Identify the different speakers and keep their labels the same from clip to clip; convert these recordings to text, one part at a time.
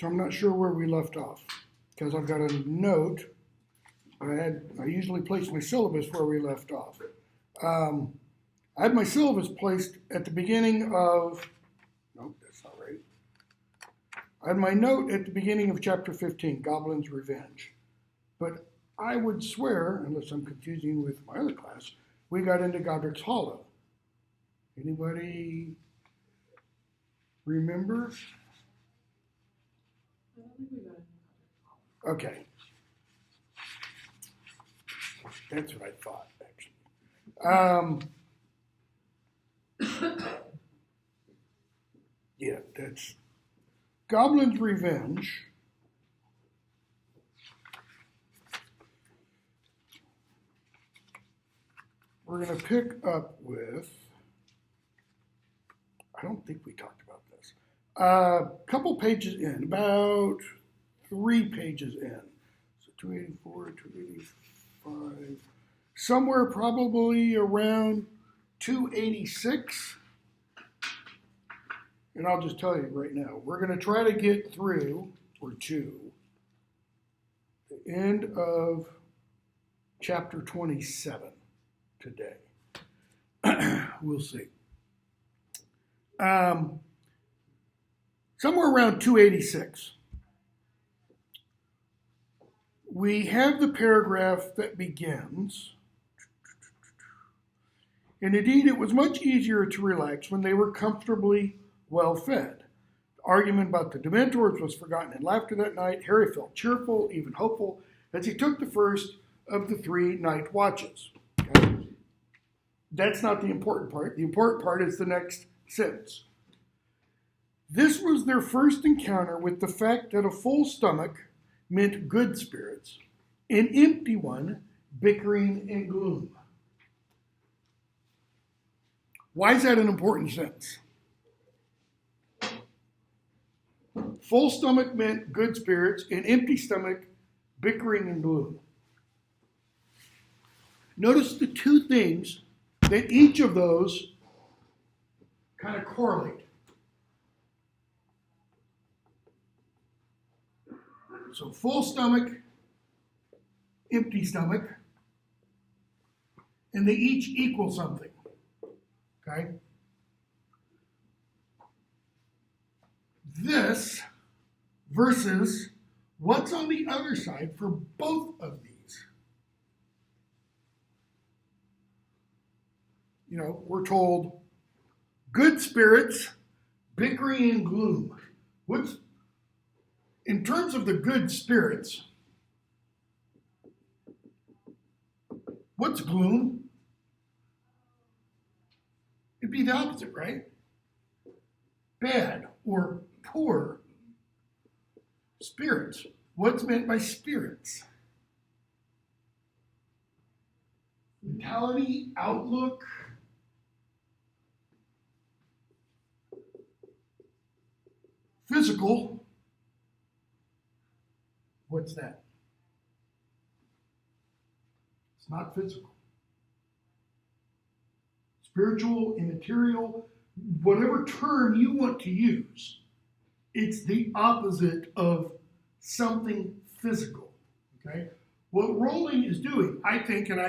Speaker 1: So I'm not sure where we left off, because I've got a note. I usually place my syllabus where we left off. I had my syllabus placed at the beginning of, nope, that's not right. I had my note at the beginning of chapter 15, Goblin's Revenge. But I would swear, unless I'm confusing with my other class, we got into Godric's Hollow. Anybody remember?
Speaker 2: I don't think we got into Godric's Hollow.
Speaker 1: Okay. That's what I thought, actually. Yeah, that's Goblin's Revenge. We're going to pick up with, I don't think we talked about this, a couple pages in, about 3 pages in. So 284, 285, somewhere probably around 286. And I'll just tell you right now, we're going to try to get through, or to, the end of chapter 27 today. We'll see. Somewhere around 286. We have the paragraph that begins, and indeed it was much easier to relax when they were comfortably well fed. The argument about the Dementors was forgotten in laughter that night. Harry felt cheerful, even hopeful, as he took the first of the 3 night watches. Okay? That's not the important part. The important part is the next sentence. This was their first encounter with the fact that a full stomach meant good spirits, an empty one, bickering and gloom. Why is that an important sentence? Full stomach meant good spirits, an empty stomach, bickering and gloom. Notice the 2 things that each of those kind of correlate. So full stomach, empty stomach, and they each equal something. Okay? This versus what's on the other side for both of these. You know, we're told good spirits, bickering and gloom. In terms of the good spirits, what's gloom? It'd be the opposite, right? Bad or poor spirits. What's meant by spirits? Mentality, outlook. Physical. What's that? It's not physical. Spiritual, immaterial, whatever term you want to use, it's the opposite of something physical. Okay? What Rowling is doing, I think, and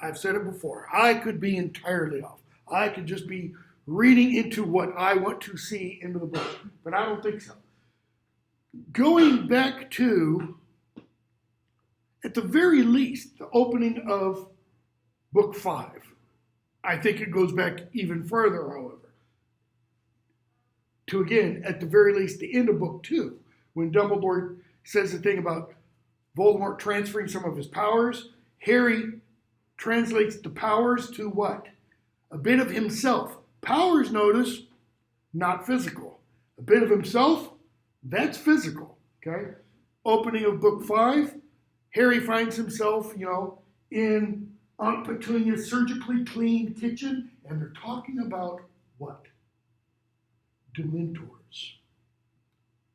Speaker 1: I've said it before, I could be entirely off. I could just be reading into what I want to see into the book, but I don't think so. Going back to, at the very least, the opening of book 5. I think it goes back even further, however. To again, at the very least, the end of book 2, when Dumbledore says the thing about Voldemort transferring some of his powers. Harry translates the powers to what? A bit of himself. Powers, notice, not physical. A bit of himself, that's physical. Okay? Opening of book 5, Harry finds himself, in Aunt Petunia's surgically cleaned kitchen, and they're talking about what? Dementors.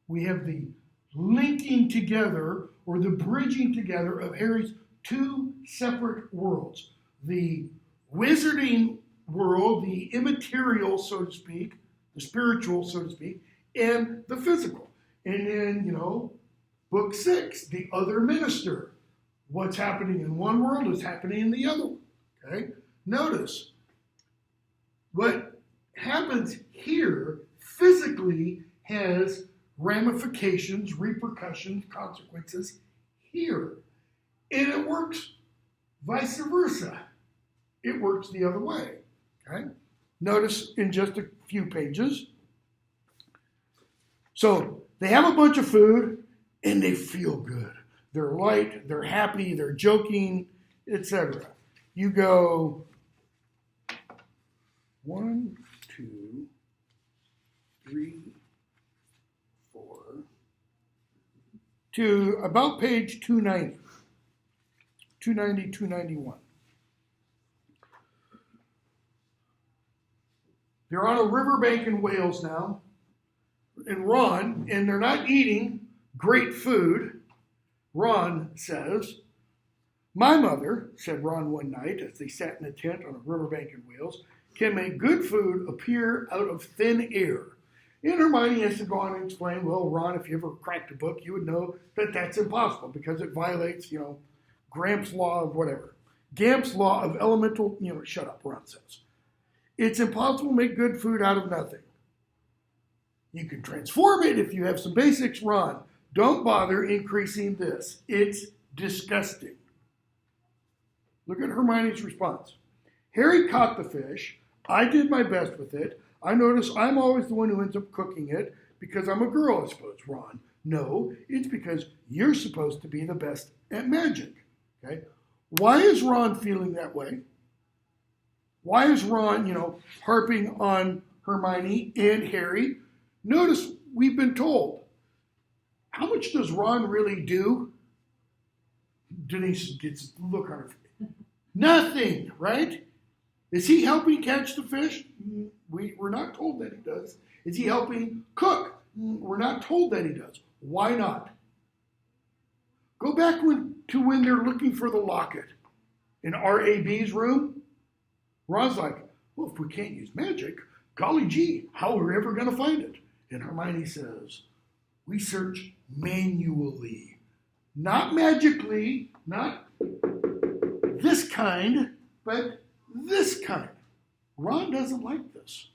Speaker 1: We have the linking together, or the bridging together of Harry's 2 separate worlds. The wizarding world, the immaterial, so to speak, the spiritual, so to speak, and the physical. And then, book 6, the other minister. What's happening in one world is happening in the other one. Okay? Notice what happens here physically has ramifications, repercussions, consequences here. And it works vice versa. It works the other way. Okay? Notice in just a few pages. So they have a bunch of food and they feel good. They're light, they're happy, they're joking, etc. You go 1, 2, 3, 4 to about page 290. 290, 291. They're on a riverbank in Wales now, and Ron, and they're not eating great food. Ron says, "My mother," said Ron one night as they sat in a tent on a riverbank in Wales, "can make good food appear out of thin air." And Hermione has to go on and explain, well, Ron, if you ever cracked a book, you would know that that's impossible because it violates, Gramp's law of whatever. Gamp's law of elemental, shut up, Ron says. It's impossible to make good food out of nothing. You can transform it if you have some basics, Ron. Don't bother increasing this. It's disgusting. Look at Hermione's response. Harry caught the fish. I did my best with it. I notice I'm always the one who ends up cooking it because I'm a girl, I suppose, Ron. No, it's because you're supposed to be the best at magic. Okay? Why is Ron feeling that way? Why is Ron, harping on Hermione and Harry? Notice we've been told. How much does Ron really do? Denise gets a look on her face. Nothing, right? Is he helping catch the fish? We're not told that he does. Is he helping cook? We're not told that he does. Why not? Go back to when they're looking for the locket in RAB's room. Ron's like, well, if we can't use magic, golly gee, how are we ever going to find it? And Hermione says, we search manually. Not magically, not this kind, but this kind. Ron doesn't like this.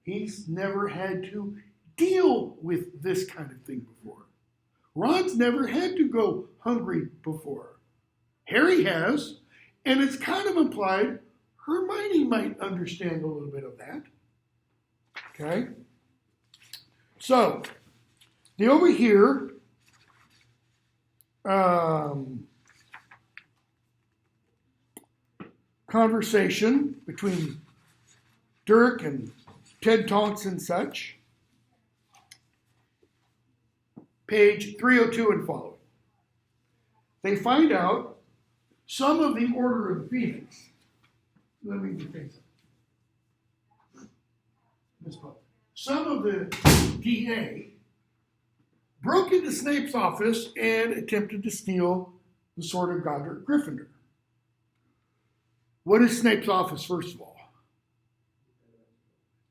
Speaker 1: He's never had to deal with this kind of thing before. Ron's never had to go hungry before. Harry has, and it's kind of implied Hermione might understand a little bit of that. Okay? So, they overhear conversation between Dirk and Ted Tonks and such. Page 302 and following. They find out some of the Order of the Phoenix. Let me rephrase it. Some of the DA broke into Snape's office and attempted to steal the Sword of Godric Gryffindor. What is Snape's office, first of all?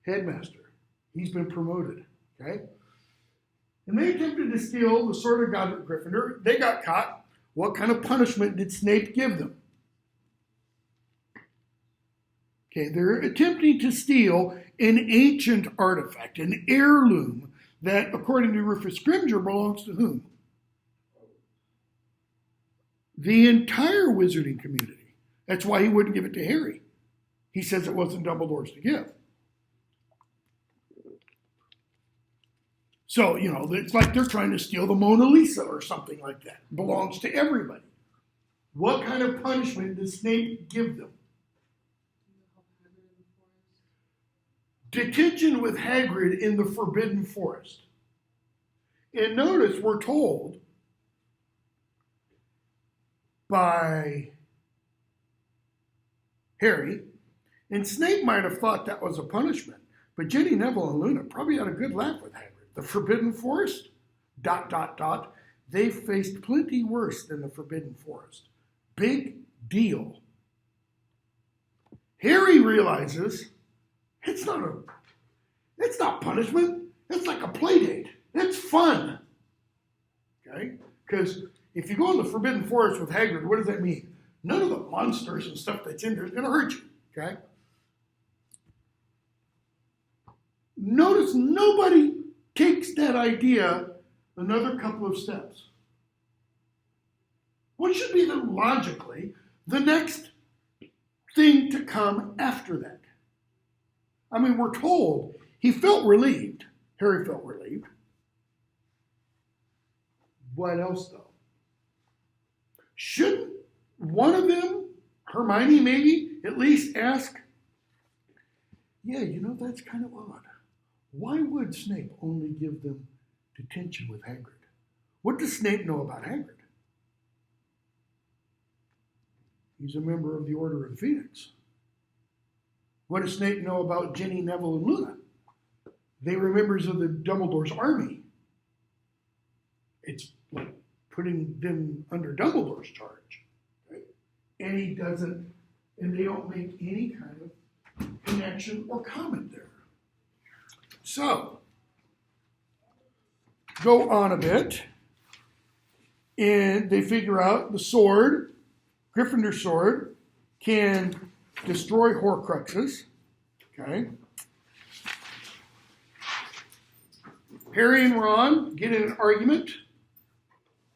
Speaker 1: Headmaster. He's been promoted, okay? And they attempted to steal the Sword of Godric Gryffindor. They got caught. What kind of punishment did Snape give them? Okay, they're attempting to steal an ancient artifact, an heirloom that, according to Rufus Scrimgeour, belongs to whom? The entire wizarding community. That's why he wouldn't give it to Harry. He says it wasn't Dumbledore's to give. So, it's like they're trying to steal the Mona Lisa or something like that. It belongs to everybody. What kind of punishment does Snape give them? Detention with Hagrid in the Forbidden Forest. And notice we're told by Harry, and Snape might have thought that was a punishment, but Ginny, Neville, and Luna probably had a good laugh with Hagrid. The Forbidden Forest, ... They faced plenty worse than the Forbidden Forest. Big deal. Harry realizes it's not punishment. It's like a play date. It's fun. Okay? Because if you go in the Forbidden Forest with Hagrid, what does that mean? None of the monsters and stuff that's in there is going to hurt you. Okay? Notice nobody takes that idea another couple of steps. What should be logically the next thing to come after that? I mean, we're told he felt relieved. Harry felt relieved. What else, though? Shouldn't one of them, Hermione maybe, at least ask, yeah, that's kind of odd. Why would Snape only give them detention with Hagrid? What does Snape know about Hagrid? He's a member of the Order of the Phoenix. What does Snape know about Ginny, Neville, and Luna? They were members of the Dumbledore's army. It's like putting them under Dumbledore's charge. Right? And he doesn't, and they don't make any kind of connection or comment there. So, go on a bit, and they figure out the sword, Gryffindor's sword, can destroy Horcruxes. Okay. Harry and Ron get in an argument.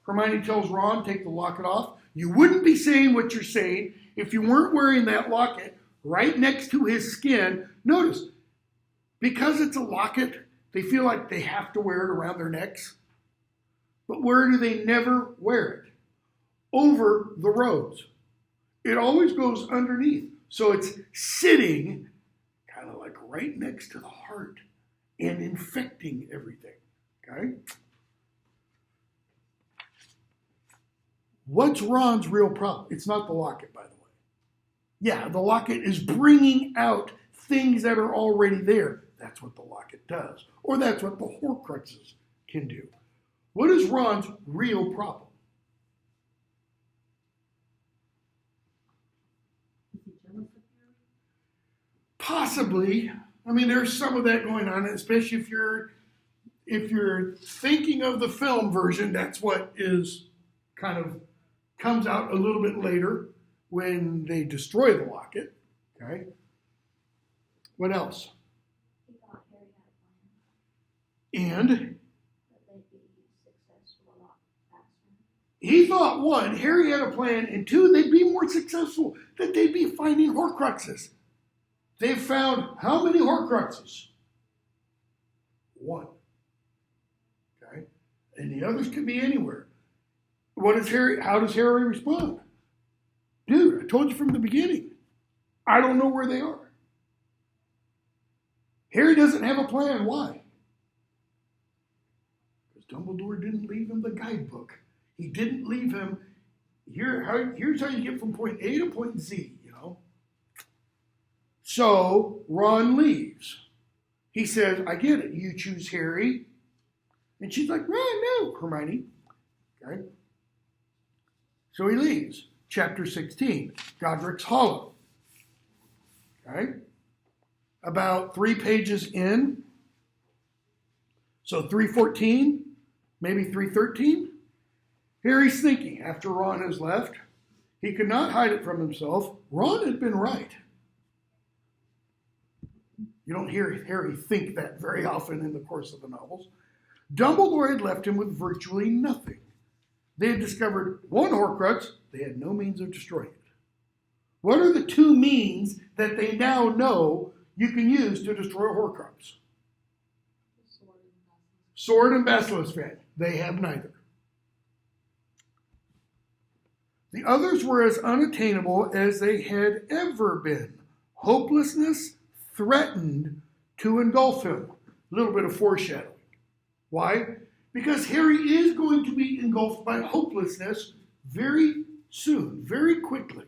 Speaker 1: Hermione tells Ron, take the locket off. You wouldn't be saying what you're saying if you weren't wearing that locket right next to his skin. Notice, because it's a locket, they feel like they have to wear it around their necks. But where do they never wear it? Over the robes. It always goes underneath. So it's sitting kind of like right next to the heart and infecting everything. Okay? What's Ron's real problem? It's not the locket, by the way. Yeah, the locket is bringing out things that are already there. That's what the locket does. Or that's what the Horcruxes can do. What is Ron's real problem? Possibly. I mean, there's some of that going on, especially if you're thinking of the film version. That's what is kind of comes out a little bit later when they destroy the locket. Okay. What else?
Speaker 2: He thought Harry had a plan.
Speaker 1: And
Speaker 2: That they'd be successful a lot faster.
Speaker 1: he thought, one, Harry had a plan, and two, they'd be more successful, that they'd be finding Horcruxes. They've found how many Horcruxes? One. Okay? And the others could be anywhere. How does Harry respond? Dude, I told you from the beginning. I don't know where they are. Harry doesn't have a plan. Why? Because Dumbledore didn't leave him the guidebook. He didn't leave him, here's how you get from point A to point Z, So Ron leaves. He says, I get it. You choose Harry. And she's like, no, Hermione. Okay. So he leaves. Chapter 16, Godric's Hollow. Okay. About 3 pages in. So 3:14, maybe 3:13. Harry's thinking after Ron has left. He could not hide it from himself. Ron had been right. You don't hear Harry think that very often in the course of the novels. Dumbledore had left him with virtually nothing. They had discovered one Horcrux. They had no means of destroying it. What are the 2 means that they now know you can use to destroy a Horcrux? Sword and Basilisk Fan. They have neither. The others were as unattainable as they had ever been. Hopelessness threatened to engulf him. A little bit of foreshadowing. Why? Because Harry is going to be engulfed by hopelessness very soon, very quickly.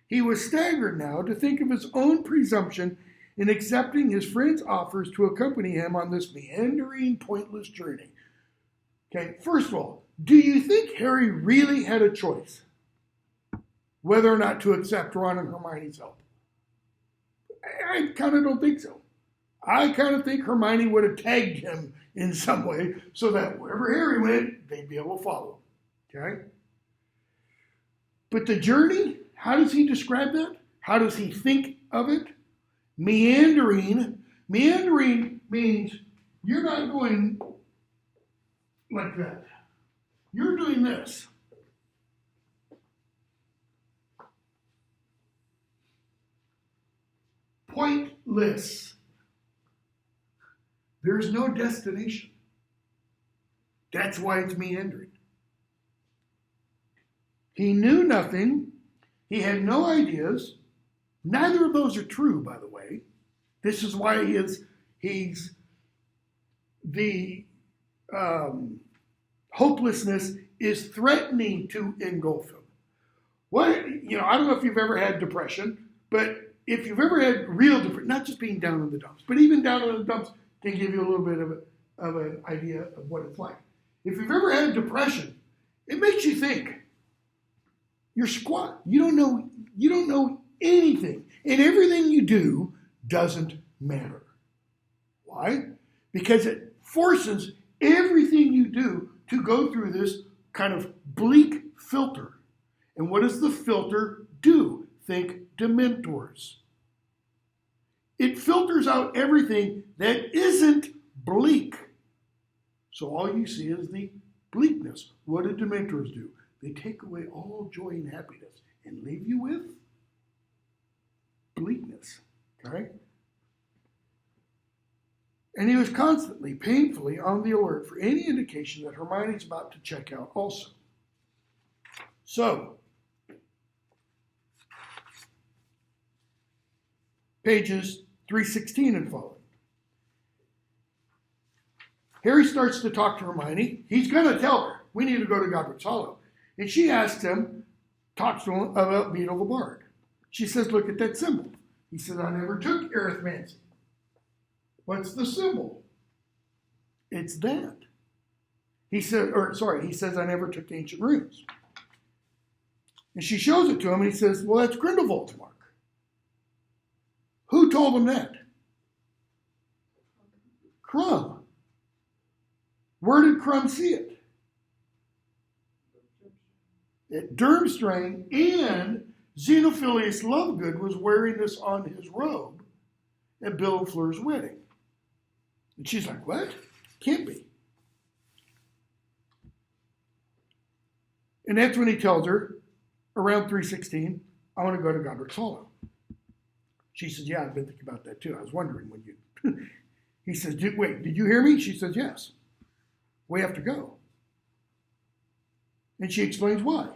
Speaker 1: He was staggered now to think of his own presumption in accepting his friend's offers to accompany him on this meandering, pointless journey. Okay, first of all, do you think Harry really had a choice whether or not to accept Ron and Hermione's help? I kind of don't think so. I kind of think Hermione would have tagged him in some way so that wherever Harry went, they'd be able to follow. Okay? But the journey, how does he describe that? How does he think of it? Meandering. Meandering means you're not going like that. You're doing this. Pointless. There's no destination. That's why it's meandering. He knew nothing. He had no ideas. Neither of those are true, by the way. This is why he's the hopelessness is threatening to engulf him. I don't know if you've ever had depression, but if you've ever had real depression, not just being down in the dumps, but even down in the dumps can give you a little bit of an idea of what it's like. If you've ever had depression, it makes you think. You're squat. You don't know anything. And everything you do doesn't matter. Why? Because it forces everything you do to go through this kind of bleak filter. And what does the filter do? Think Dementors. It filters out everything that isn't bleak. So all you see is the bleakness. What do Dementors do? They take away all joy and happiness and leave you with bleakness. Okay? And he was constantly, painfully on the alert for any indication that Hermione's about to check out also. So, pages 316 and following. Harry starts to talk to Hermione. He's going to tell her, we need to go to Godric's Hollow. And she asks him, talks to him about Beetle the Bard. She says, look at that symbol. He says, I never took arithmancy. What's the symbol? It's that. He says, I never took ancient runes. And she shows it to him, and he says, well, that's Grindelwald's mark. Who told him that? Crumb. Where did Crumb see it? At Durmstrang, and Xenophilius Lovegood was wearing this on his robe at Bill and Fleur's wedding. And she's like, what? Can't be. And that's when he tells her, around 3:16, I want to go to Godric's Hollow. She says, yeah, I've been thinking about that too. I was wondering when you... He says, wait, did you hear me? She says, yes. We have to go. And she explains why.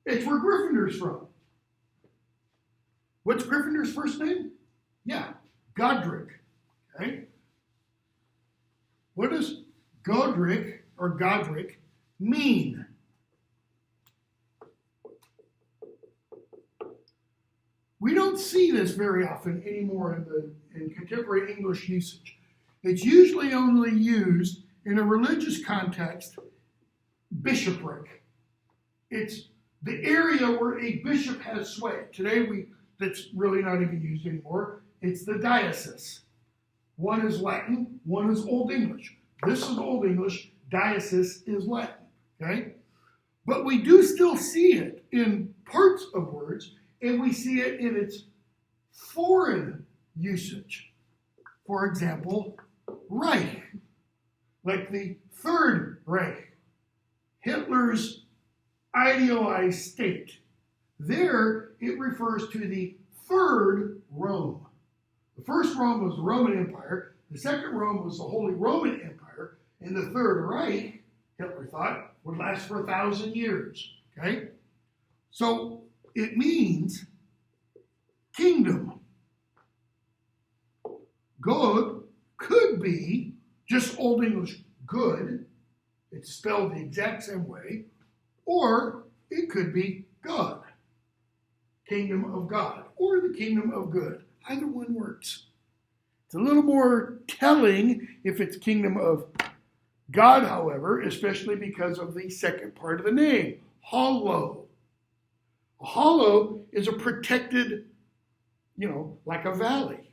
Speaker 1: It's where Gryffindor's from. What's Gryffindor's first name? Yeah, Godric. Okay? What does Godric or Godric mean? We don't see this very often anymore in contemporary English usage. It's usually only used in a religious context, bishopric. It's the area where a bishop has sway. Today, that's really not even used anymore. It's the diocese. One is Latin, one is Old English. This is Old English, diocese is Latin, okay? But we do still see it in parts of words, and we see it in its foreign usage. For example, Reich, like the Third Reich, Hitler's idealized state. There, it refers to the Third Rome. The first Rome was the Roman Empire, the second Rome was the Holy Roman Empire, and the Third Reich, Hitler thought, would last for 1,000 years. Okay? So it means kingdom. God could be just Old English good. It's spelled the exact same way. Or it could be God. Kingdom of God. Or the kingdom of good. Either one works. It's a little more telling if it's kingdom of God, however, especially because of the second part of the name, hollow. A hollow is a protected, like a valley,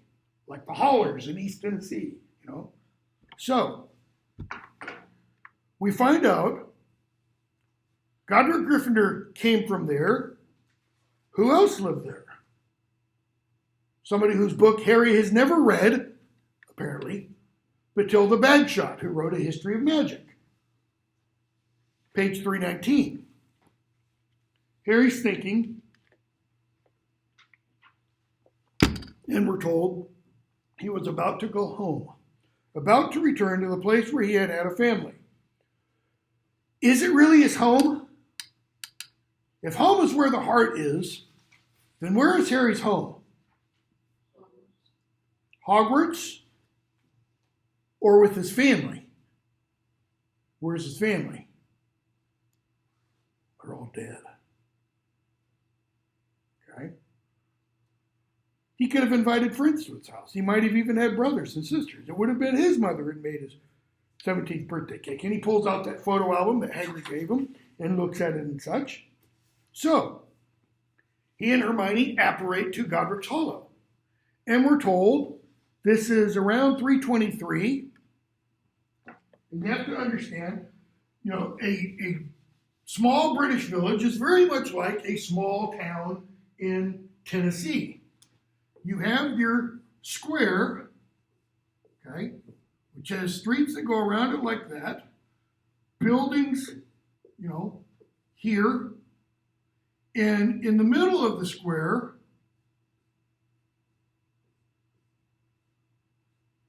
Speaker 1: like the Hollers in East Tennessee, you know. So, we find out Godric Gryffindor came from there. Who else lived there? Somebody whose book Harry has never read, apparently, but Tilde Bagshot, who wrote A History of Magic. Page 319. Harry's thinking, and we're told he was about to go home, about to return to the place where he had had a family. Is it really his home? If home is where the heart is, then where is Harry's home? Hogwarts? Or with his family? Where's his family? They're all dead. Okay? He could have invited friends to his house. He might have even had brothers and sisters. It would have been his mother who had made his 17th birthday cake. And he pulls out that photo album that Hagrid gave him and looks at it and such. So, he and Hermione apparate to Godric's Hollow. And we're told this is around 323. And you have to understand, you know, a small British village is very much like a small town in Tennessee. You have your square, okay, which has streets that go around it like that, buildings, you know, here, and in the middle of the square,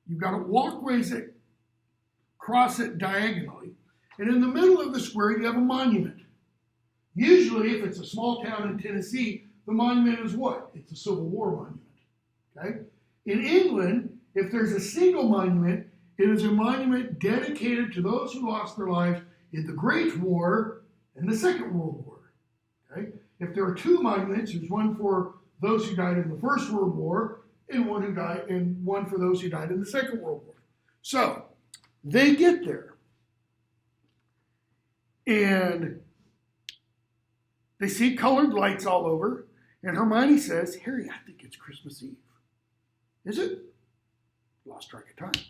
Speaker 1: you've got walkways that cross it diagonally, and in the middle of the square, you have a monument. Usually, if it's a small town in Tennessee, the monument is what? It's a Civil War monument. Okay? In England, if there's a single monument, it is a monument dedicated to those who lost their lives in the Great War and the Second World War. Okay? If there are two monuments, there's one for those who died in the First World War and one for those who died in the Second World War. So, they get there. And they see colored lights all over. And Hermione says, Harry, I think it's Christmas Eve. Is it? Lost track of time.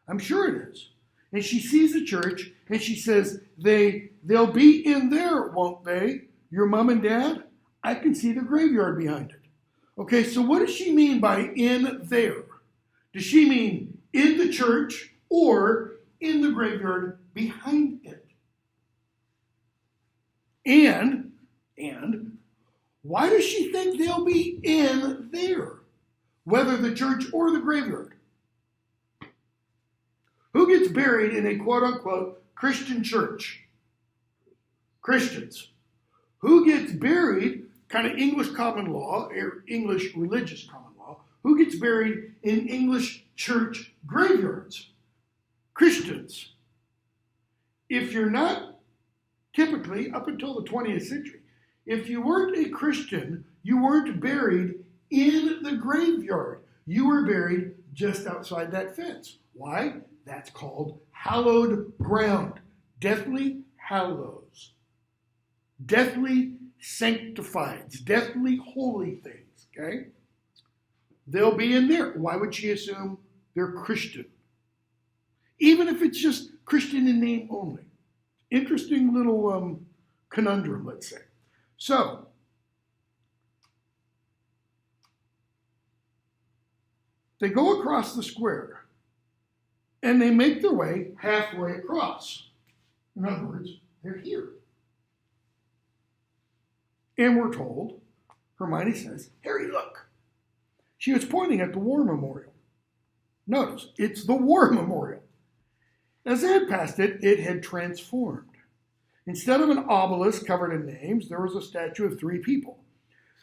Speaker 1: I'm sure it is. And she sees the church and she says, they'll be in there, won't they? Your mom and dad? I can see the graveyard behind it. Okay, so what does she mean by in there? Does she mean in the church or in the graveyard behind it? And why does she think they'll be in there? Whether the church or the graveyard? Who gets buried in a quote-unquote Christian church? Christians. Who gets buried, kind of English common law, or English religious common law, who gets buried in English church graveyards? Christians. If you're not, typically, up until the 20th century, if you weren't a Christian, you weren't buried in the graveyard. You were buried just outside that fence. Why? That's called hallowed ground. Deathly hallows. Deathly sanctifieds. Deathly holy things. Okay? They'll be in there. Why would she assume they're Christian? Even if it's just Christian in name only. Interesting little conundrum, let's say. So, they go across the square and they make their way halfway across. In other words, they're here. And we're told, Hermione says, Harry, look. She was pointing at the war memorial. Notice, it's the war memorial. As they had passed it, it had transformed. Instead of an obelisk covered in names, there was a statue of three people.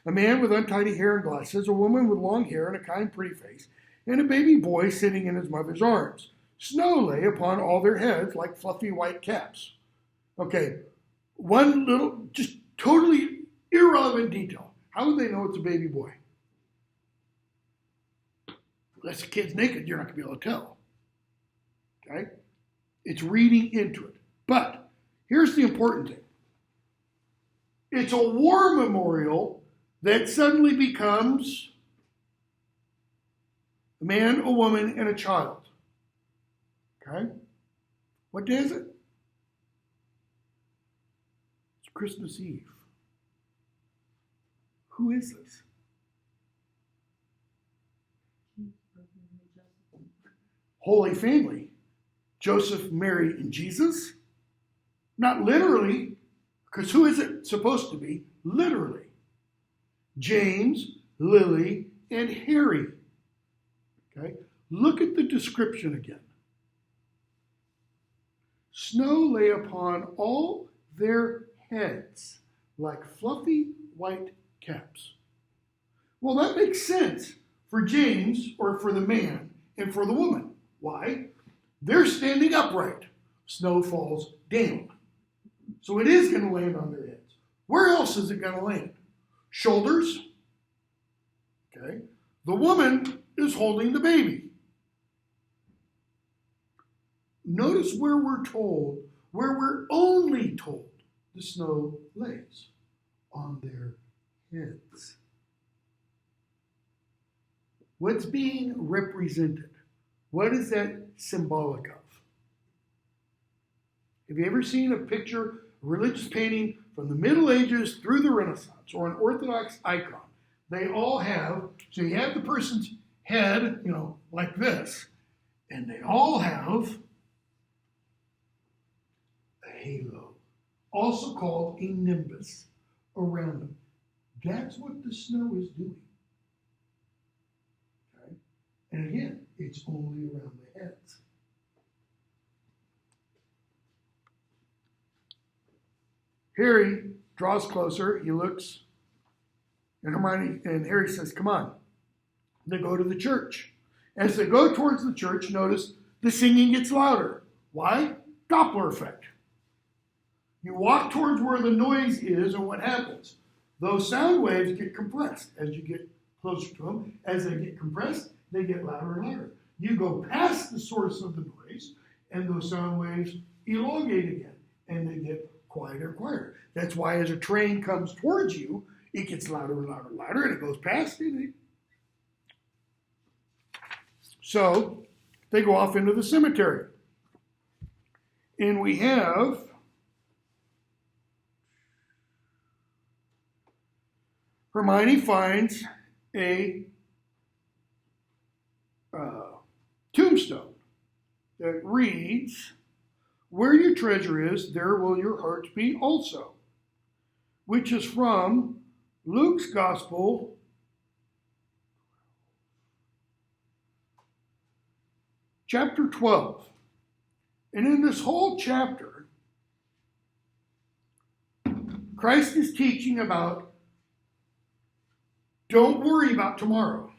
Speaker 1: A man with untidy hair and glasses, a woman with long hair and a kind, pretty face, and a baby boy sitting in his mother's arms. Snow lay upon all their heads like fluffy white caps. Okay, one little, just totally irrelevant detail. How would they know it's a baby boy? Unless the kid's naked, you're not going to be able to tell. Okay? It's reading into it. But here's the important thing. It's a war memorial that suddenly becomes a man, a woman, and a child. Okay? What day is it? It's Christmas Eve. Who is this? Holy Family. Joseph, Mary, and Jesus? Not literally, because who is it supposed to be? Literally. James, Lily, and Harry. Okay? Look at the description again. Snow lay upon all their heads like fluffy white caps. Well, that makes sense for James, or for the man, and for the woman. Why? They're standing upright. Snow falls down. So it is going to land on their heads. Where else is it going to land? Shoulders. Okay. The woman is holding the baby. Notice where we're only told the snow lays. On their heads. What's being represented? What is that symbolic of? Have you ever seen a picture, a religious painting from the Middle Ages through the Renaissance, or an Orthodox icon? They all have, so you have the person's head, like this, and they all have a halo, also called a nimbus, around them. That's what the snow is doing. Okay? And again, it's only around the heads. Harry draws closer, he looks, and Hermione and Harry says, come on. They go to the church. As they go towards the church, notice the singing gets louder. Why? Doppler effect. You walk towards where the noise is, and what happens? Those sound waves get compressed as you get closer to them. As they get compressed, they get louder and louder. You go past the source of the noise, and those sound waves elongate again, and they get quieter and quieter. That's why as a train comes towards you, it gets louder and louder and louder, and it goes past it. So they go off into the cemetery. And we have Hermione finds a tombstone that reads, where your treasure is, there will your heart be also, which is from Luke's Gospel, chapter 12. And in this whole chapter, Christ is teaching about don't worry about tomorrow.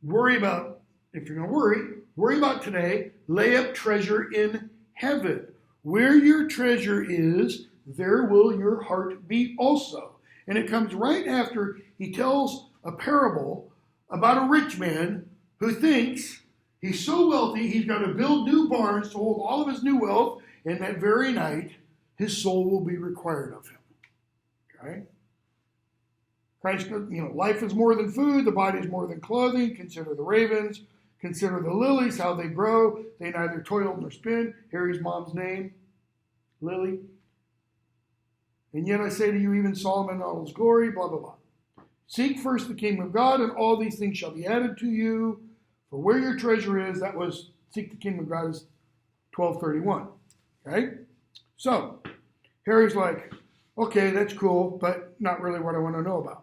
Speaker 1: Worry about, if you're going to worry about today. Lay up treasure in heaven. Where your treasure is, there will your heart be also. And it comes right after he tells a parable about a rich man who thinks he's so wealthy he's going to build new barns to hold all of his new wealth, and that very night his soul will be required of him. Okay? Christ, life is more than food, the body is more than clothing. Consider the ravens, consider the lilies, how they grow. They neither toil nor spin. Harry's mom's name, Lily. And yet I say to you, even Solomon in all his glory, blah, blah, blah. Seek first the kingdom of God, and all these things shall be added to you. For where your treasure is, that was, seek the kingdom of God is 12:31. Okay? So, Harry's like, okay, that's cool, but not really what I want to know about.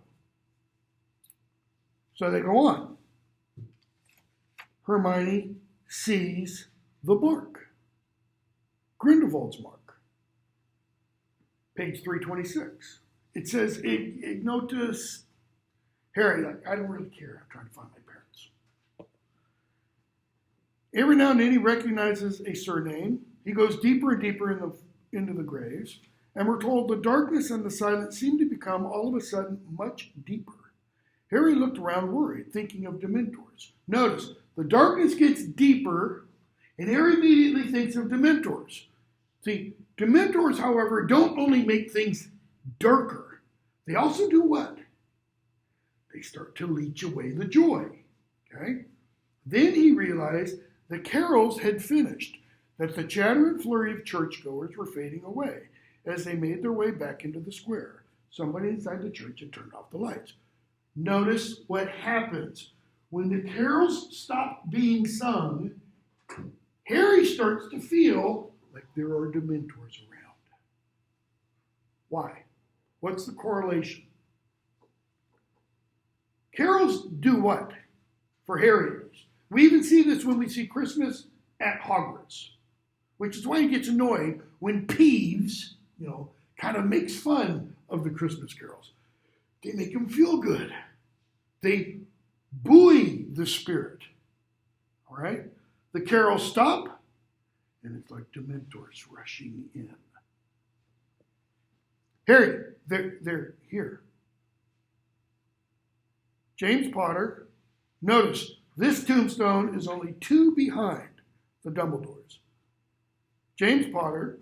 Speaker 1: So they go on. Hermione sees the mark. Grindelwald's mark. Page 326. It says, ignotus. Harry, I don't really care. I'm trying to find my parents. Every now and then he recognizes a surname. He goes deeper and deeper into the graves. And we're told the darkness and the silence seem to become all of a sudden much deeper. Harry looked around worried, thinking of Dementors. Notice, the darkness gets deeper, and Harry immediately thinks of Dementors. See, Dementors, however, don't only make things darker. They also do what? They they start to leech away the joy. Okay? Then he realized the carols had finished, that the chatter and flurry of churchgoers were fading away as they made their way back into the square. Somebody inside the church had turned off the lights. Notice what happens. When the carols stop being sung, Harry starts to feel like there are Dementors around. Why? What's the correlation? Carols do what for Harry? We even see this when we see Christmas at Hogwarts, which is why he gets annoyed when Peeves, kind of makes fun of the Christmas carols. They make him feel good. They buoy the spirit. All right? The carols stop, and it's like Dementors rushing in. Harry, they're here. James Potter, notice this tombstone is only 2 behind the Dumbledores. James Potter,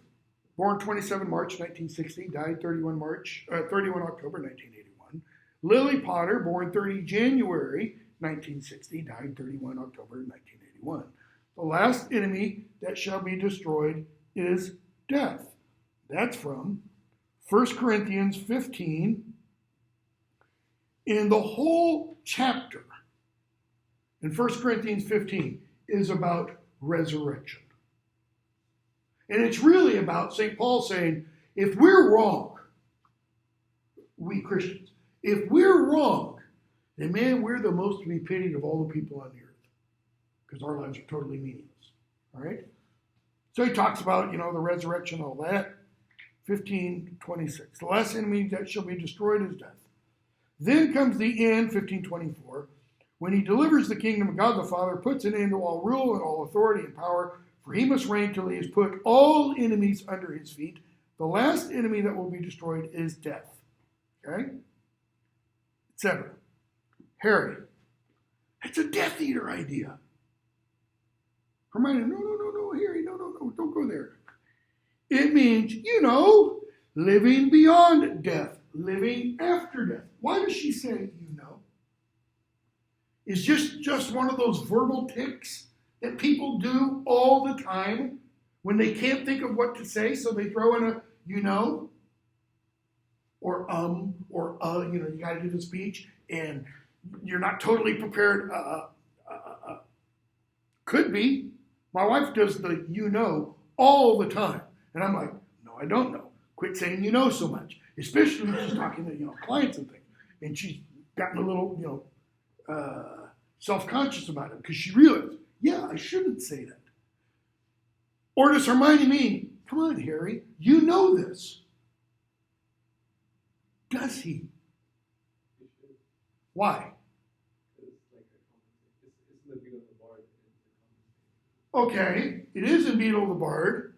Speaker 1: born 27 March 1960, died 31 October 1981. Lily Potter, born 30 January 1960, died 31 October 1981. The last enemy that shall be destroyed is death. That's from 1 Corinthians 15. And the whole chapter in 1 Corinthians 15 is about resurrection. And it's really about St. Paul saying, if we're wrong, we Christians, if we're wrong, then man, we're the most to be pitied of all the people on the earth. Because our lives are totally meaningless. All right? So he talks about, the resurrection, all that. 15:26. The last enemy that shall be destroyed is death. Then comes the end, 15:24, when he delivers the kingdom of God the Father, puts an end to all rule and all authority and power, for he must reign till he has put all enemies under his feet. The last enemy that will be destroyed is death. Okay? Etc. Harry. It's a Death Eater idea. Hermione, no, Harry, no, don't go there. It means, living beyond death, living after death. Why does she say, Is just one of those verbal tics that people do all the time when they can't think of what to say, so they throw in a, or you got to do the speech, and you're not totally prepared. Could be. My wife does the all the time. And I'm like, no, I don't know. Quit saying so much. Especially when she's talking to, clients and things. And she's gotten a little, self-conscious about it because she realized, I shouldn't say that. Or does Hermione mean, come on, Harry, you know this. Does he? Why? Okay, it is in Beetle the Bard,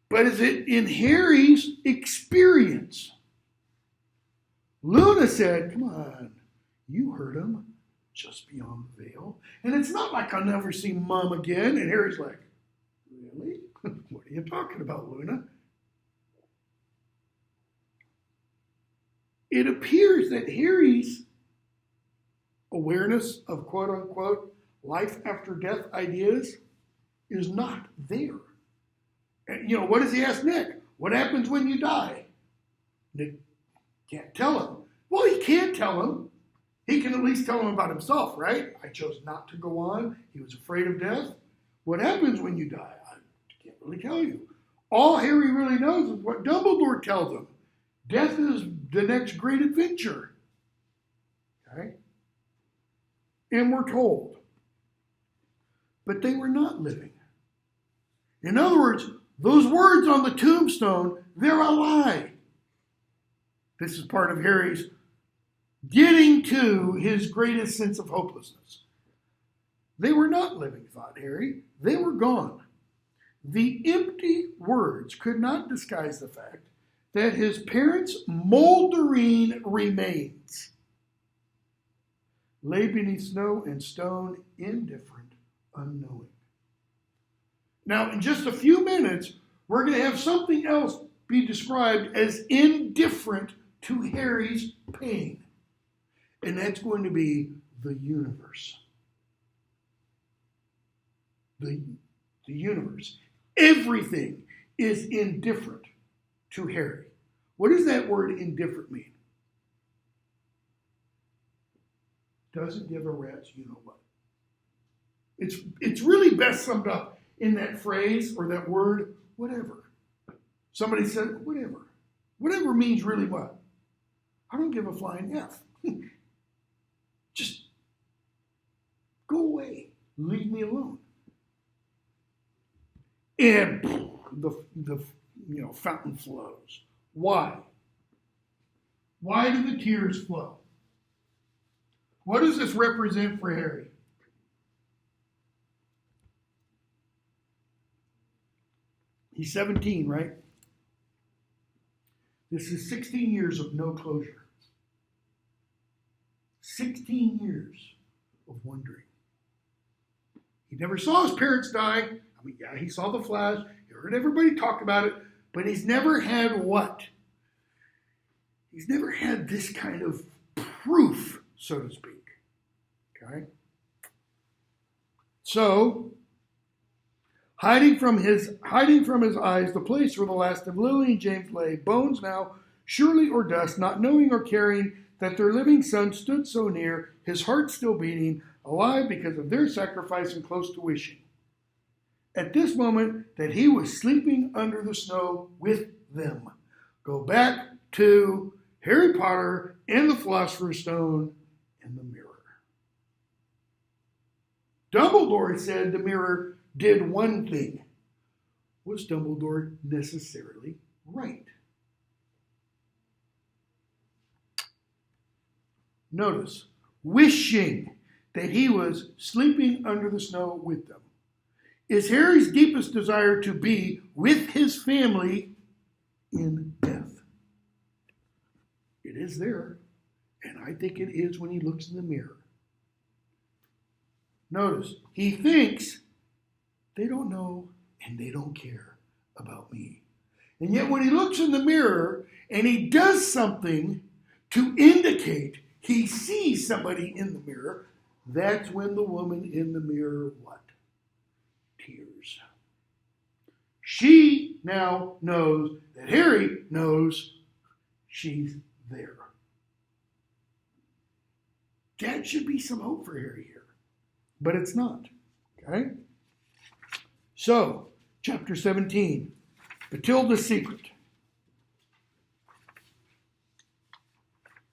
Speaker 1: but is it in Harry's experience? Luna said, come on, you heard him just beyond the veil. And it's not like I'll never see Mom again. And Harry's like, really? What are you talking about, Luna? It appears that Harry's awareness of quote-unquote life after death ideas is not there. And, what does he ask Nick? What happens when you die? Nick can't tell him. Well, he can't tell him. He can at least tell him about himself, right? I chose not to go on. He was afraid of death. What happens when you die? I can't really tell you. All Harry really knows is what Dumbledore tells him. Death is the next great adventure. Okay? And we're told. But they were not living. In other words, those words on the tombstone, they're a lie. This is part of Harry's getting to his greatest sense of hopelessness. They were not living, thought Harry. They were gone. The empty words could not disguise the fact that his parents' moldering remains lay beneath snow and stone, indifferent, unknowing. Now, in just a few minutes, we're going to have something else be described as indifferent to Harry's pain. And that's going to be the universe. The universe. Everything is indifferent to Harry. What does that word indifferent mean? Doesn't give a rat's you know what. It's really best summed up in that phrase or that word, whatever. Somebody said, whatever. Whatever means really what? I don't give a flying F. Just go away. Leave me alone. And the fountain flows. Why? Why do the tears flow? What does this represent for Harry? He's 17, right? This is 16 years of no closure. 16 years of wondering. He never saw his parents die. I mean, yeah, he saw the flash. He heard everybody talk about it. But he's never had what? He's never had this kind of proof, so to speak. Okay? So, hiding from his eyes the place where the last of Lily and James lay, bones now, surely or dust, not knowing or caring that their living son stood so near, his heart still beating, alive because of their sacrifice and close to wishing. At this moment that he was sleeping under the snow with them. Go back to Harry Potter and the Philosopher's Stone and the mirror. Dumbledore said the mirror did one thing. Was Dumbledore necessarily right? Notice, wishing that he was sleeping under the snow with them. Is Harry's deepest desire to be with his family in death? It is there, and I think it is when he looks in the mirror. Notice, he thinks they don't know and they don't care about me. And yet when he looks in the mirror and he does something to indicate he sees somebody in the mirror, that's when the woman in the mirror, what? Tears. She now knows that Harry knows she's there. That should be some hope for Harry here. But it's not. Okay? So, chapter 17, Bathilda's secret.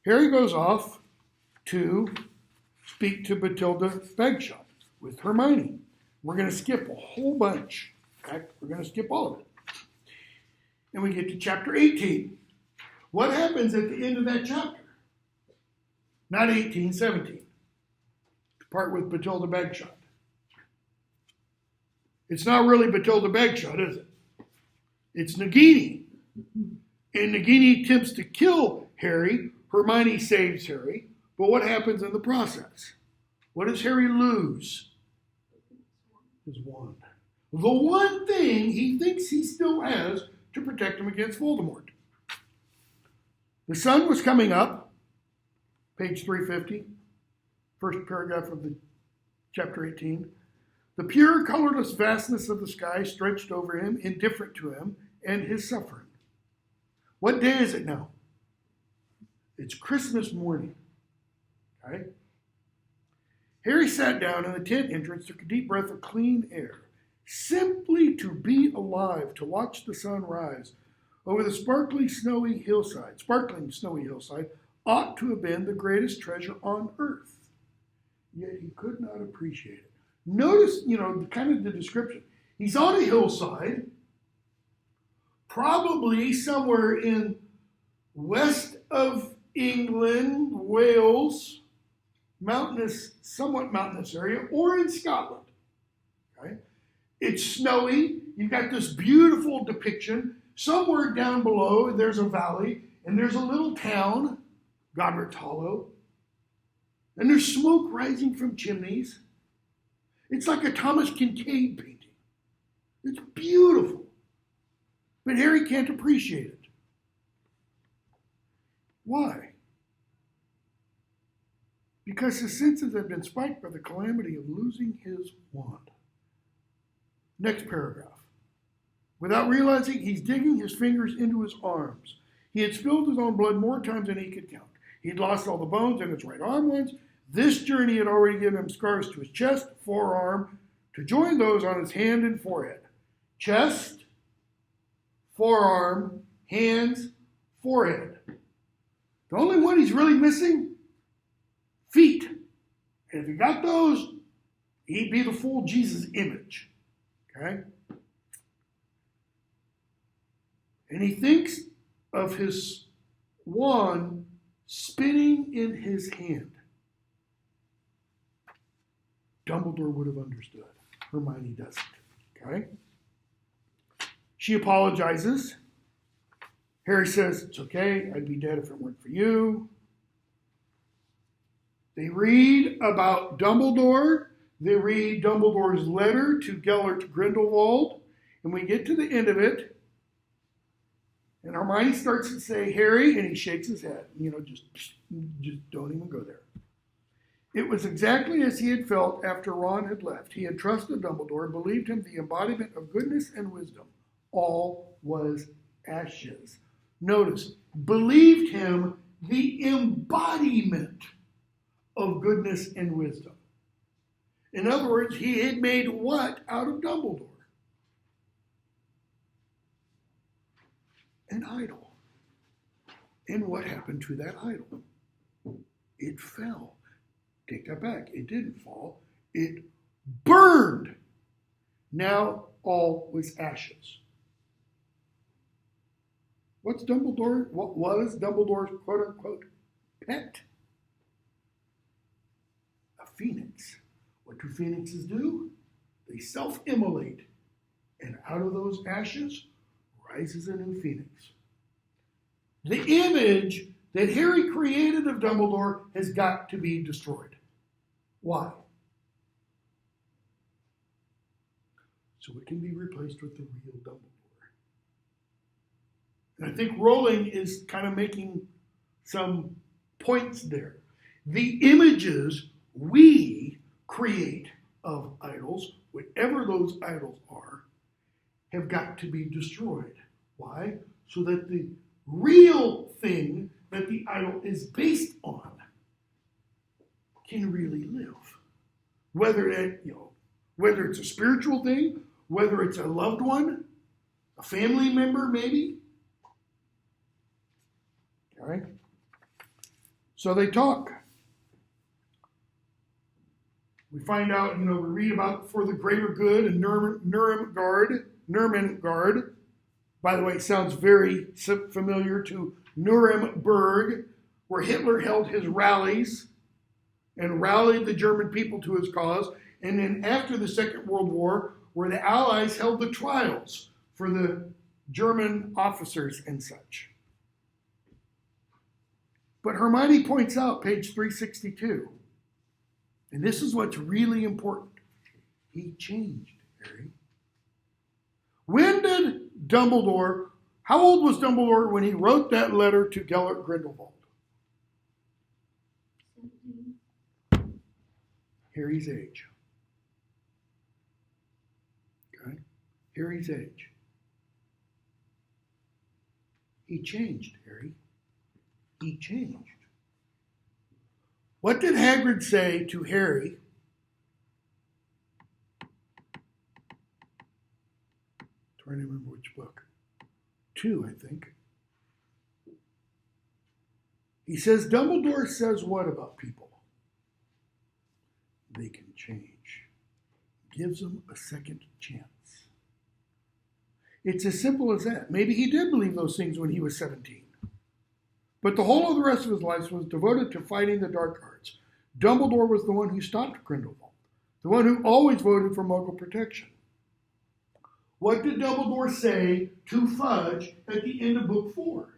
Speaker 1: Harry goes off to speak to Bathilda Bagshot with Hermione. We're going to skip a whole bunch. In fact, we're going to skip all of it. And we get to chapter 18. What happens at the end of that chapter? Not 18, 17. The part with Bathilda Bagshot. It's not really Bathilda Bagshot, is it? It's Nagini. And Nagini attempts to kill Harry. Hermione saves Harry. But what happens in the process? What does Harry lose? His wand. The one thing he thinks he still has to protect him against Voldemort. The sun was coming up. Page 350. First paragraph of the chapter 18. The pure, colorless vastness of the sky stretched over him, indifferent to him and his suffering. What day is it now? It's Christmas morning. Okay? Harry sat down in the tent entrance, took a deep breath of clean air. Simply to be alive, to watch the sun rise over the sparkling snowy hillside, ought to have been the greatest treasure on earth. Yet he could not appreciate it. Notice, kind of the description. He's on a hillside, probably somewhere in west of England, Wales, somewhat mountainous area, or in Scotland. Okay? It's snowy. You've got this beautiful depiction. Somewhere down below, there's a valley, and there's a little town, Godric's Hollow, and there's smoke rising from chimneys. It's like a Thomas Kincaid painting. It's beautiful. But Harry can't appreciate it. Why? because his senses had been spiked by the calamity of losing his wand. Next paragraph. Without realizing, he's digging his fingers into his arms. He had spilled his own blood more times than he could count. He had lost all the bones in his right arm once. This journey had already given him scars to his chest, forearm, to join those on his hand and forehead. Chest, forearm, hands, forehead. The only one he's really missing, feet. And if he got those, he'd be the full Jesus image. Okay? And he thinks of his wand spinning in his hand. Dumbledore would have understood. Hermione doesn't. Okay? She apologizes. Harry says, it's okay, I'd be dead if it weren't for you. They read about Dumbledore. They read Dumbledore's letter to Gellert Grindelwald. And we get to the end of it. And Hermione starts to say, Harry, and he shakes his head. Just don't even go there. It was exactly as he had felt after Ron had left. He had trusted Dumbledore, believed him the embodiment of goodness and wisdom. All was ashes. Notice, believed him the embodiment of goodness and wisdom. In other words, he had made what out of Dumbledore? An idol. And what happened to that idol? It fell. Take that back. It didn't fall. It burned. Now all was ashes. What was Dumbledore's quote-unquote pet? A phoenix. What do phoenixes do? They self-immolate. And out of those ashes rises a new phoenix. The image that Harry created of Dumbledore has got to be destroyed. Why? So it can be replaced with the real Dumbledore. And I think Rowling is kind of making some points there. The images we create of idols, whatever those idols are, have got to be destroyed. Why? So that the real thing that the idol is based on can really live. Whether it's a spiritual thing, whether it's a loved one, a family member maybe. All right? So they talk. We find out, we read about for the greater good and Nuremberg. By the way, it sounds very familiar to Nuremberg, where Hitler held his rallies and rallied the German people to his cause. And then after the Second World War, where the Allies held the trials for the German officers and such. But Hermione points out, page 362, and this is what's really important. He changed, Harry. When did how old was Dumbledore when he wrote that letter to Gellert Grindelwald?
Speaker 2: 17.
Speaker 1: Harry's age. Okay? Harry's age. He changed, Harry. He changed. What did Hagrid say to Harry trying to remember which book. 2, I think. He says, Dumbledore says what about people? They can change. Gives them a second chance. It's as simple as that. Maybe he did believe those things when he was 17. But the whole of the rest of his life was devoted to fighting the dark arts. Dumbledore was the one who stopped Grindelwald. The one who always voted for Muggle protection. What did Dumbledore say to Fudge at the end of book 4?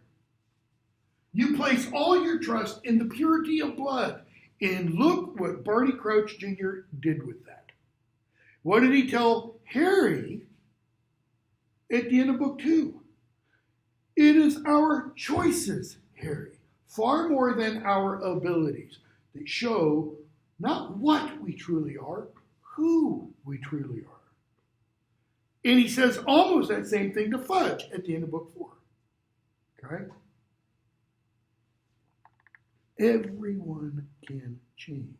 Speaker 1: You place all your trust in the purity of blood. And look what Barty Crouch Jr. did with that. What did he tell Harry at the end of book 2? It is our choices, Harry, far more than our abilities. that show not what we truly are, who we truly are. And he says almost that same thing to Fudge at the end of book 4. Okay? Everyone can change.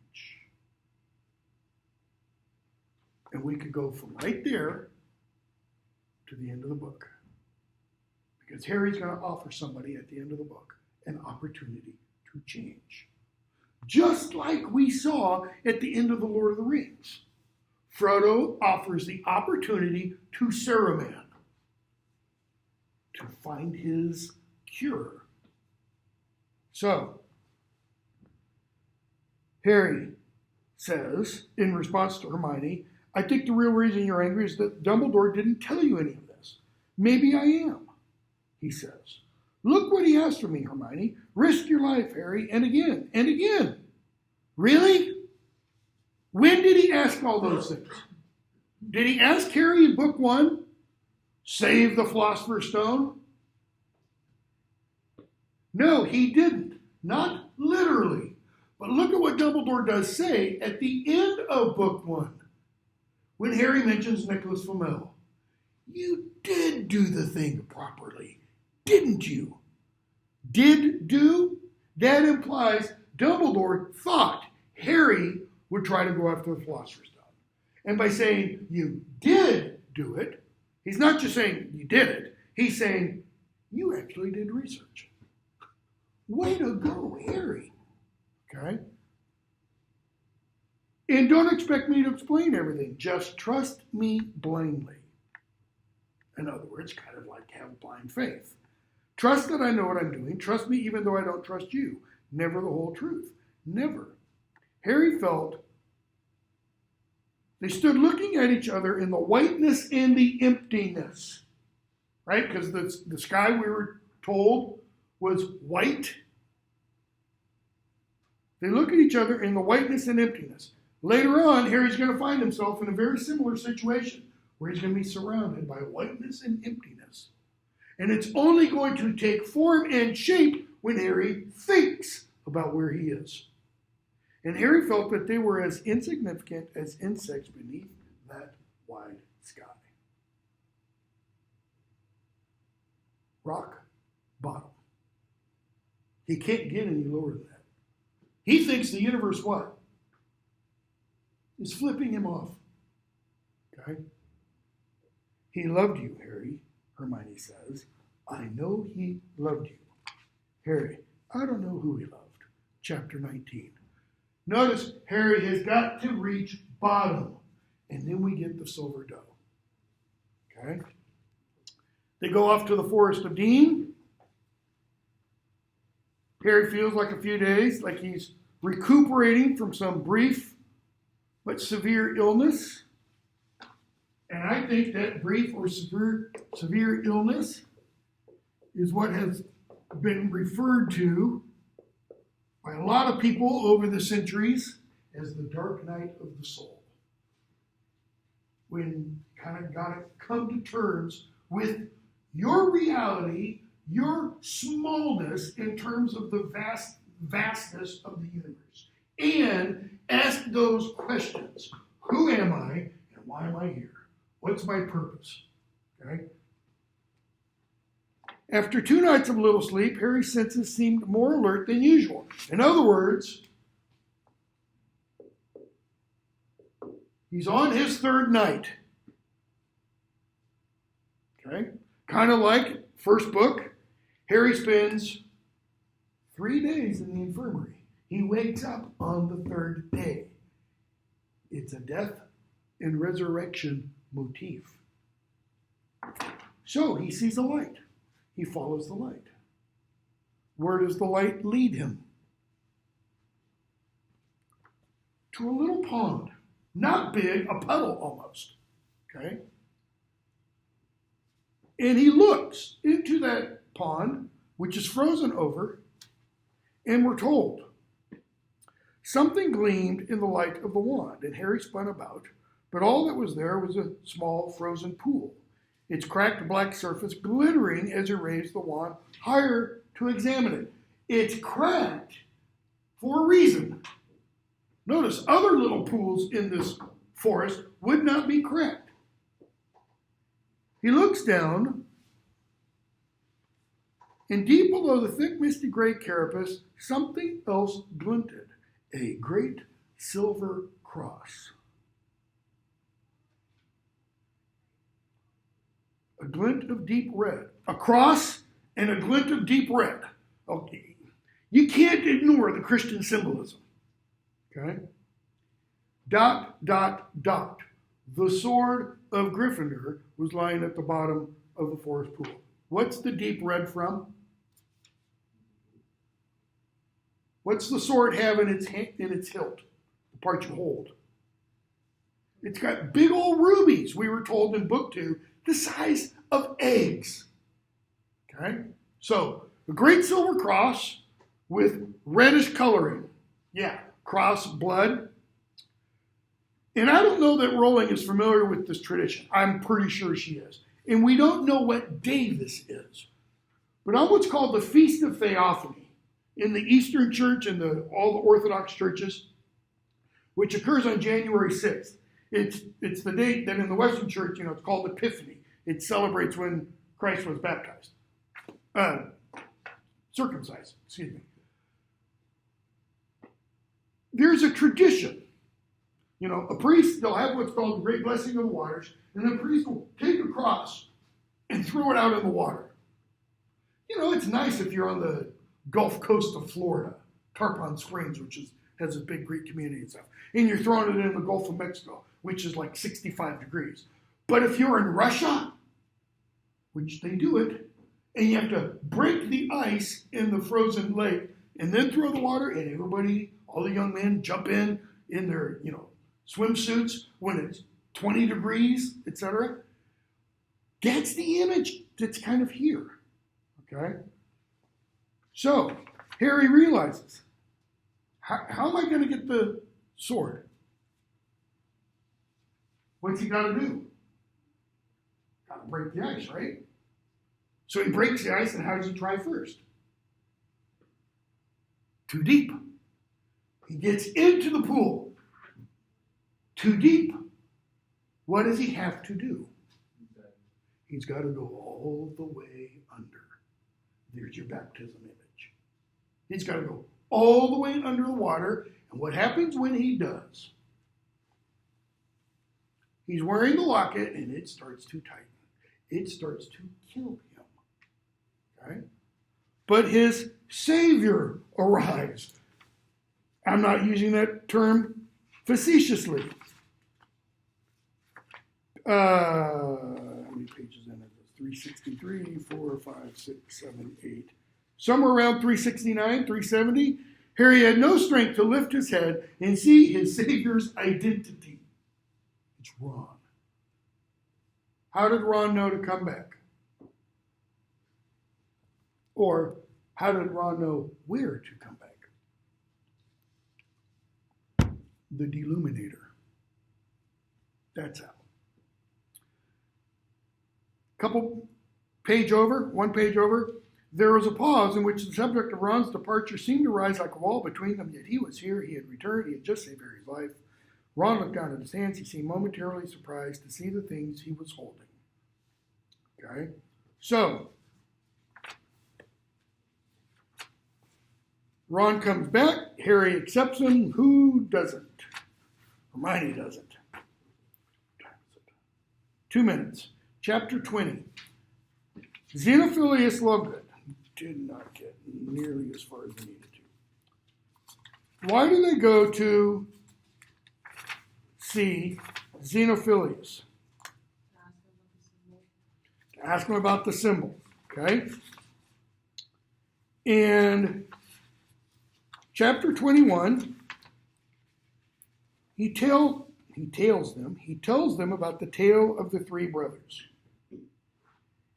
Speaker 1: And we could go from right there to the end of the book. Because Harry's going to offer somebody at the end of the book an opportunity to change. Just like we saw at the end of The Lord of the Rings. Frodo offers the opportunity to Saruman to find his cure. So, Harry says, in response to Hermione, I think the real reason you're angry is that Dumbledore didn't tell you any of this. Maybe I am, he says. Look what he asked from me, Hermione. Risk your life, Harry, and again, and again. Really? When did he ask all those things? Did he ask Harry in book 1, save the Philosopher's Stone? No, he didn't. Not literally. But look at what Dumbledore does say at the end of book 1. When Harry mentions Nicholas Flamel. You did do the thing properly, didn't you? Did do? That implies Dumbledore thought Harry would try to go after the Philosopher's Stone. And by saying you did do it, he's not just saying you did it. He's saying you actually did research. Way to go, Harry. Okay? And don't expect me to explain everything. Just trust me blindly. In other words, kind of like have blind faith. Trust that I know what I'm doing. Trust me even though I don't trust you. Never the whole truth. Never. Harry felt they stood looking at each other in the whiteness and the emptiness. Right? Because the sky, we were told, was white. They look at each other in the whiteness and emptiness. Later on, Harry's going to find himself in a very similar situation where he's going to be surrounded by whiteness and emptiness. And it's only going to take form and shape when Harry thinks about where he is. And Harry felt that they were as insignificant as insects beneath that wide sky. Rock bottom. He can't get any lower than that. He thinks the universe what? Is flipping him off. Okay? He loved you, Harry, Hermione says. I know he loved you. Harry, I don't know who he loved. Chapter 19. Notice Harry has got to reach bottom. And then we get the silver doe. Okay? They go off to the Forest of Dean. Harry feels like a few days, like he's recuperating from some brief but severe illness. And I think that brief or severe illness is what has been referred to by a lot of people over the centuries as the dark night of the soul. When you kind of got to come to terms with your reality, your smallness in terms of the vastness of the universe. And ask those questions. Who am I and why am I here? What's my purpose? Okay? After 2 nights of little sleep, Harry's senses seemed more alert than usual. In other words, he's on his 3rd night. Okay? Kind of like first book, Harry spends 3 days in the infirmary. He wakes up on the 3rd day. It's a death and resurrection motif. So he sees a light. He follows the light. Where does the light lead him? To a little pond. Not big, a puddle almost. Okay? And he looks into that pond, which is frozen over, and we're told, something gleamed in the light of the wand, and Harry spun about, but all that was there was a small frozen pool, its cracked black surface glittering as he raised the wand higher to examine it. It's cracked for a reason. Notice other little pools in this forest would not be cracked. He looks down, and deep below the thick misty gray carapace, something else glinted, a great silver cross. A glint of deep red. A cross and a glint of deep red. Okay. You can't ignore the Christian symbolism. Okay? Dot, dot, dot. The sword of Gryffindor was lying at the bottom of the forest pool. What's the deep red from? What's the sword have in its hilt? The part you hold. It's got big old rubies, we were told in book 2, the size of eggs. Okay? So, a great silver cross with reddish coloring. Yeah, cross, blood. And I don't know that Rowling is familiar with this tradition. I'm pretty sure she is. And we don't know what day this is. But on what's called the Feast of Theophany in the Eastern Church and all the Orthodox churches, which occurs on January 6th. It's the date that in the Western Church, it's called Epiphany. It celebrates when Christ was baptized. Circumcised, excuse me. There's a tradition. A priest, they'll have what's called the Great Blessing of the Waters, and the priest will take a cross and throw it out in the water. It's nice if you're on the Gulf Coast of Florida, Tarpon Springs, which has a big Greek community and stuff, and you're throwing it in the Gulf of Mexico, which is like 65 degrees. But if you're in Russia, which they do it, and you have to break the ice in the frozen lake and then throw the water, and everybody, all the young men jump in their, swimsuits when it's 20 degrees, etc. That's the image that's kind of here. Okay? So, Harry realizes, how am I going to get the sword? What's he got to do? Got to break the ice, right? So he breaks the ice, and how does he try first? Too deep. He gets into the pool. Too deep. What does he have to do? He's got to go all the way under. There's your baptism image. He's got to go all the way under the water. And what happens when he does? He's wearing the locket, and it starts to tighten. It starts to kill him. Okay? But his Savior arrives. I'm not using that term facetiously. How many pages in it? 363, 4, 5, 6, 7, 8. Somewhere around 369, 370. Harry had no strength to lift his head and see his Savior's identity. It's Ron. How did Ron know to come back? Or how did Ron know where to come back? The Deluminator. That's how. One page over, there was a pause in which the subject of Ron's departure seemed to rise like a wall between them, yet he was here, he had returned, he had just saved Harry's life. Ron looked down at his hands, he seemed momentarily surprised to see the things he was holding. Okay? So, Ron comes back, Harry accepts him, who doesn't? Hermione doesn't. 2 minutes. Chapter 20. Xenophilius Lovegood did not get nearly as far as they needed to. Why do they go to see Xenophilius? To ask him about the symbol. Okay? And chapter 21, he tells them about the tale of the three brothers.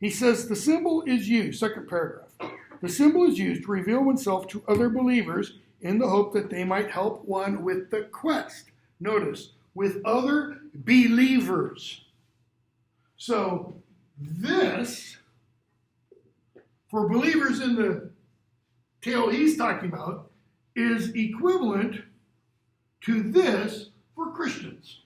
Speaker 1: He says the symbol is used, second paragraph, the symbol is used to reveal oneself to other believers in the hope that they might help one with the quest. Notice, with other believers. So this, for believers in the tale he's talking about, is equivalent to this for Christians.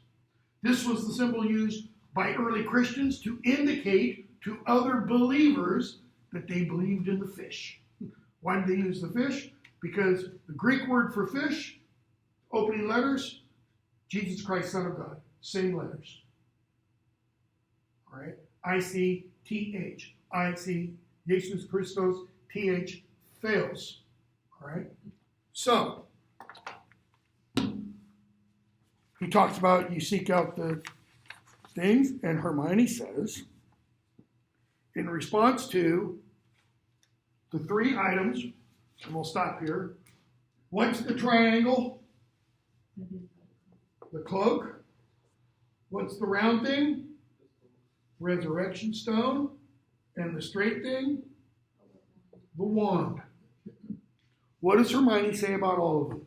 Speaker 1: This was the symbol used by early Christians to indicate to other believers that they believed in the fish. Why did they use the fish? Because the Greek word for fish, opening letters, Jesus Christ, Son of God, same letters. All right? I-C-T-H. I-C, Jesus Christos, T-H, Theos. All right? So, he talks about you seek out the things, and Hermione says, in response to the three items, and we'll stop here. What's the triangle? The cloak. What's the round thing? Resurrection stone. And the straight thing? The wand. What does Hermione say about all of them?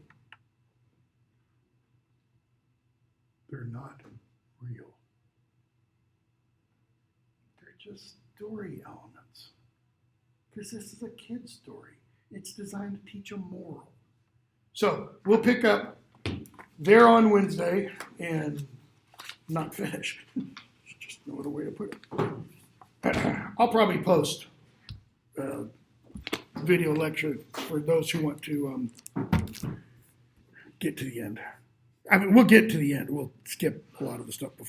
Speaker 1: They're not real. They're just story elements. Because this is a kid's story. It's designed to teach a moral. So we'll pick up there on Wednesday and not finish. Just no other way to put it. I'll probably post a video lecture for those who want to get to the end. I mean, we'll get to the end. We'll skip a lot of the stuff before.